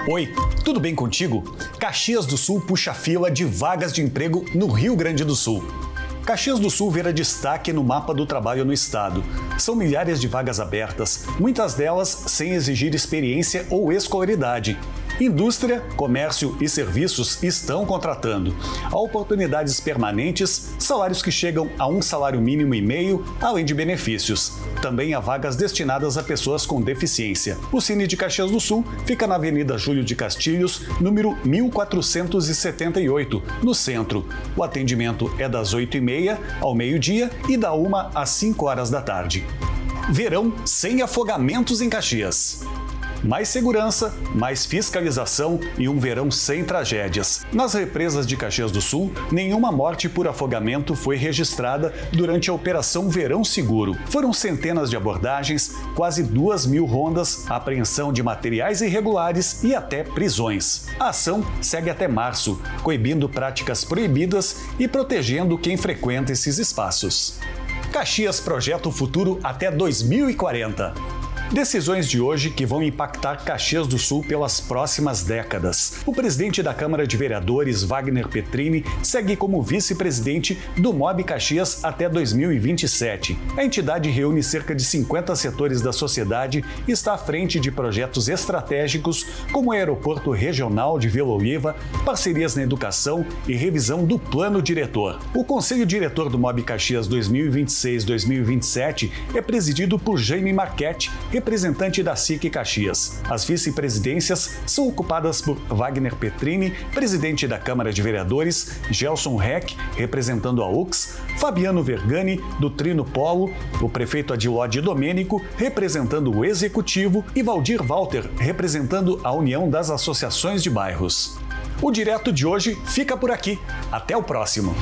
Oi, tudo bem contigo? Caxias do Sul puxa fila de vagas de emprego no Rio Grande do Sul. Caxias do Sul vira destaque no mapa do trabalho no estado. São milhares de vagas abertas, muitas delas sem exigir experiência ou escolaridade. Indústria, comércio e serviços estão contratando. Há oportunidades permanentes, salários que chegam a um salário mínimo e meio, além de benefícios. Também há vagas destinadas a pessoas com deficiência. O Cine de Caxias do Sul fica na Avenida Júlio de Castilhos, número 1478, no centro. O atendimento é das 8h30 ao meio-dia e da 1 às 5 horas da tarde. Verão sem afogamentos em Caxias. Mais segurança, mais fiscalização e um verão sem tragédias. Nas represas de Caxias do Sul, nenhuma morte por afogamento foi registrada durante a Operação Verão Seguro. Foram centenas de abordagens, quase 2.000 rondas, apreensão de materiais irregulares e até prisões. A ação segue até março, coibindo práticas proibidas e protegendo quem frequenta esses espaços. Caxias projeta o futuro até 2040. Decisões de hoje que vão impactar Caxias do Sul pelas próximas décadas. O presidente da Câmara de Vereadores, Wagner Petrini, segue como vice-presidente do MOB Caxias até 2027. A entidade reúne cerca de 50 setores da sociedade e está à frente de projetos estratégicos como o Aeroporto Regional de Vila Oliva, parcerias na educação e revisão do plano diretor. O Conselho Diretor do MOB Caxias 2026-2027 é presidido por Jaime Marchetti, representante da SIC Caxias. As vice-presidências são ocupadas por Wagner Petrini, presidente da Câmara de Vereadores, Gelson Reck, representando a UX, Fabiano Vergani, do Trino Polo, o prefeito Adilode Domênico, representando o Executivo, e Valdir Walter, representando a União das Associações de Bairros. O Direto de hoje fica por aqui. Até o próximo!